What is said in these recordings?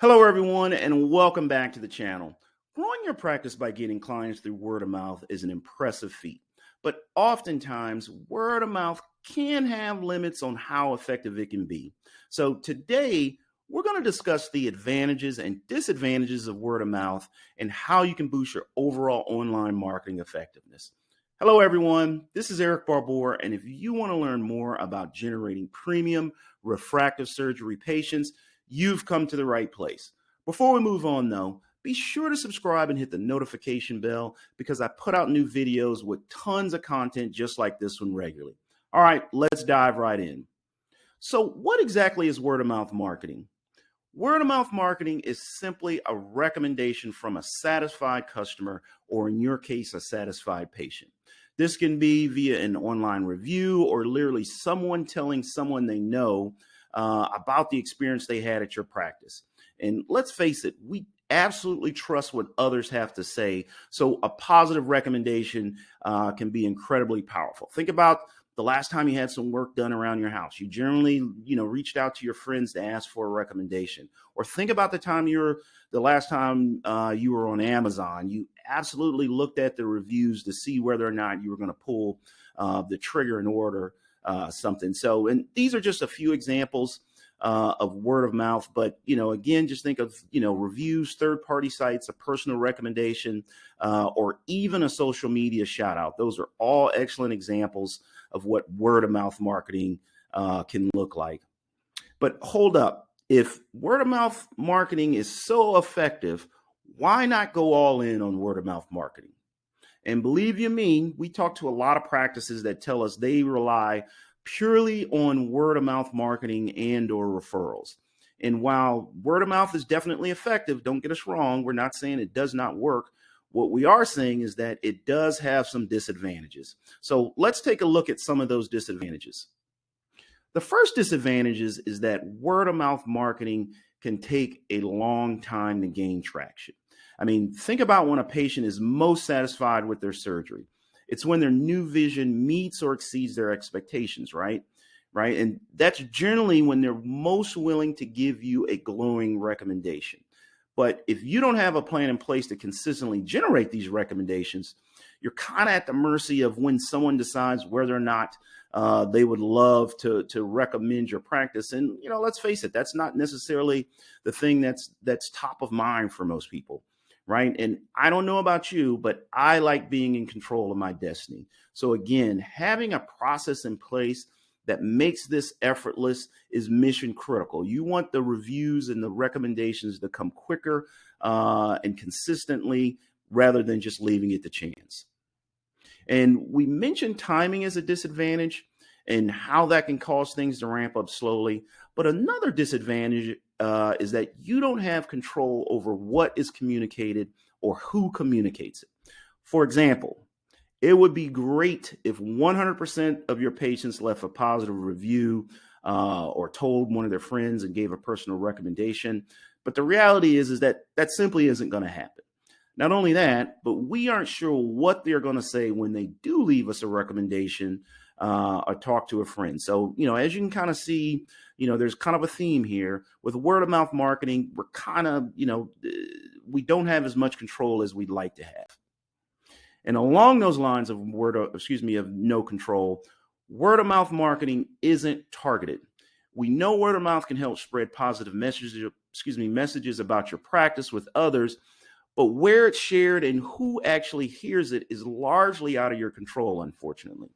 Hello, everyone, and welcome back to the channel. Growing your practice by getting clients through word of mouth is an impressive feat, but oftentimes word of mouth can have limits on how effective it can be. So today, we're going to discuss the advantages and disadvantages of word of mouth and how you can boost your overall online marketing effectiveness. Hello, everyone. This is Eric Barbour, and if you want to learn more about generating premium refractive surgery patients, you've come to the right place. Before we move on, though, be sure to subscribe and hit the notification bell because I put out new videos with tons of content just like this one regularly. All right, let's dive right in. So, what exactly is word of mouth marketing? Word of mouth marketing is simply a recommendation from a satisfied customer, or in your case, a satisfied patient. This can be via an online review or literally someone telling someone they know about the experience they had at your practice. And let's face it, we absolutely trust what others have to say. So a positive recommendation can be incredibly powerful. Think about the last time you had some work done around your house. You generally, reached out to your friends to ask for a recommendation. Or think about the last time you were on Amazon. You absolutely looked at the reviews to see whether or not you were going to pull the trigger and order something. So, and these are just a few examples of word of mouth, but, again, just think of, reviews, third-party sites, a personal recommendation, or even a social media shout out. Those are all excellent examples of what word of mouth marketing can look like. But hold up, if word of mouth marketing is so effective, why not go all in on word of mouth marketing? And believe you me, we talk to a lot of practices that tell us they rely purely on word of mouth marketing and or referrals. And while word of mouth is definitely effective, don't get us wrong, we're not saying it does not work. What we are saying is that it does have some disadvantages. So let's take a look at some of those disadvantages. The first disadvantage is that word of mouth marketing can take a long time to gain traction. I mean, think about when a patient is most satisfied with their surgery. It's when their new vision meets or exceeds their expectations, right? Right. And that's generally when they're most willing to give you a glowing recommendation. But if you don't have a plan in place to consistently generate these recommendations, you're kind of at the mercy of when someone decides whether or not they would love to recommend your practice. And, let's face it, that's not necessarily the thing that's top of mind for most people. Right. And I don't know about you, but I like being in control of my destiny. So again, having a process in place that makes this effortless is mission critical. You want the reviews and the recommendations to come quicker and consistently rather than just leaving it to chance. And we mentioned timing as a disadvantage and how that can cause things to ramp up slowly. But another disadvantage is that you don't have control over what is communicated or who communicates it. For example, it would be great if 100% of your patients left a positive review or told one of their friends and gave a personal recommendation. But the reality is that simply isn't going to happen. Not only that, but we aren't sure what they're going to say when they do leave us a recommendation or talk to a friend. So, as you can kind of see, there's kind of a theme here with word of mouth marketing. We're kind of, we don't have as much control as we'd like to have. And along those lines of no control, word of mouth marketing isn't targeted. We know word of mouth can help spread positive messages about your practice with others, but where it's shared and who actually hears it is largely out of your control, unfortunately.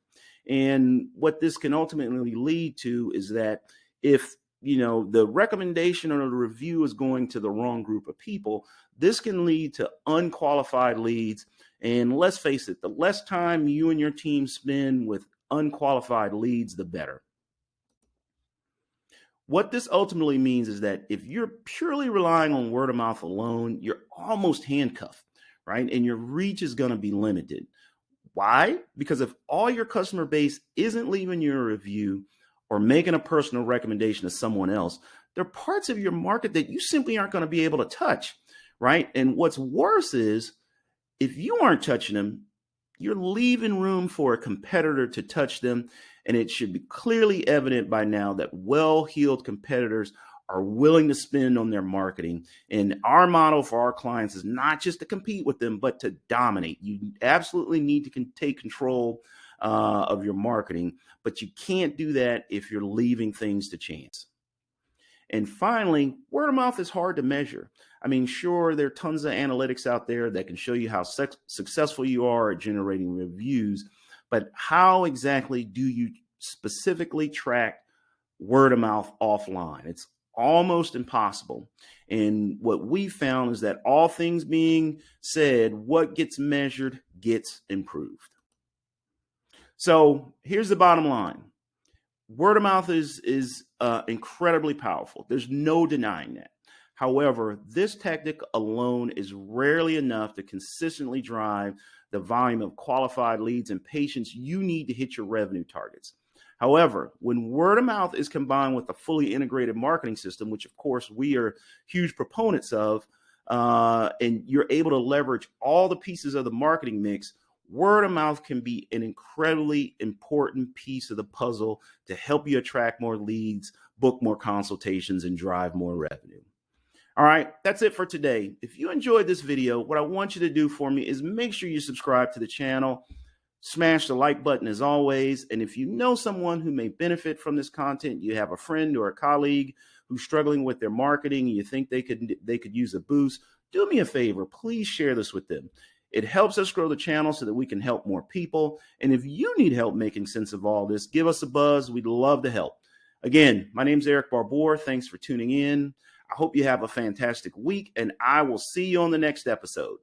And what this can ultimately lead to is that if, the recommendation or the review is going to the wrong group of people, this can lead to unqualified leads. And let's face it, the less time you and your team spend with unqualified leads, the better. What this ultimately means is that if you're purely relying on word of mouth alone, you're almost handcuffed, right? And your reach is going to be limited. Why? Because if all your customer base isn't leaving you a review or making a personal recommendation to someone else, there are parts of your market that you simply aren't going to be able to touch, right? And what's worse is if you aren't touching them, you're leaving room for a competitor to touch them. And it should be clearly evident by now that well-heeled competitors are willing to spend on their marketing. And our model for our clients is not just to compete with them, but to dominate. You absolutely need to take control of your marketing, but you can't do that if you're leaving things to chance. And finally, word of mouth is hard to measure. I mean, sure, there are tons of analytics out there that can show you how successful you are at generating reviews, but how exactly do you specifically track word of mouth offline? It's almost impossible. And what we found is that all things being said, what gets measured gets improved. So here's the bottom line. Word of mouth is incredibly powerful. There's no denying that. However, this tactic alone is rarely enough to consistently drive the volume of qualified leads and patients you need to hit your revenue targets. However, when word of mouth is combined with a fully integrated marketing system, which of course we are huge proponents of, and you're able to leverage all the pieces of the marketing mix, word of mouth can be an incredibly important piece of the puzzle to help you attract more leads, book more consultations, and drive more revenue. All right, that's it for today. If you enjoyed this video, what I want you to do for me is make sure you subscribe to the channel, smash the like button as always, and if you know someone who may benefit from this content, you have a friend or a colleague who's struggling with their marketing, and you think they could use a boost, do me a favor, please share this with them. It helps us grow the channel so that we can help more people. And if you need help making sense of all this, give us a buzz. We'd love to help. Again, my name's Eric Barbour. Thanks for tuning in. I hope you have a fantastic week, and I will see you on the next episode.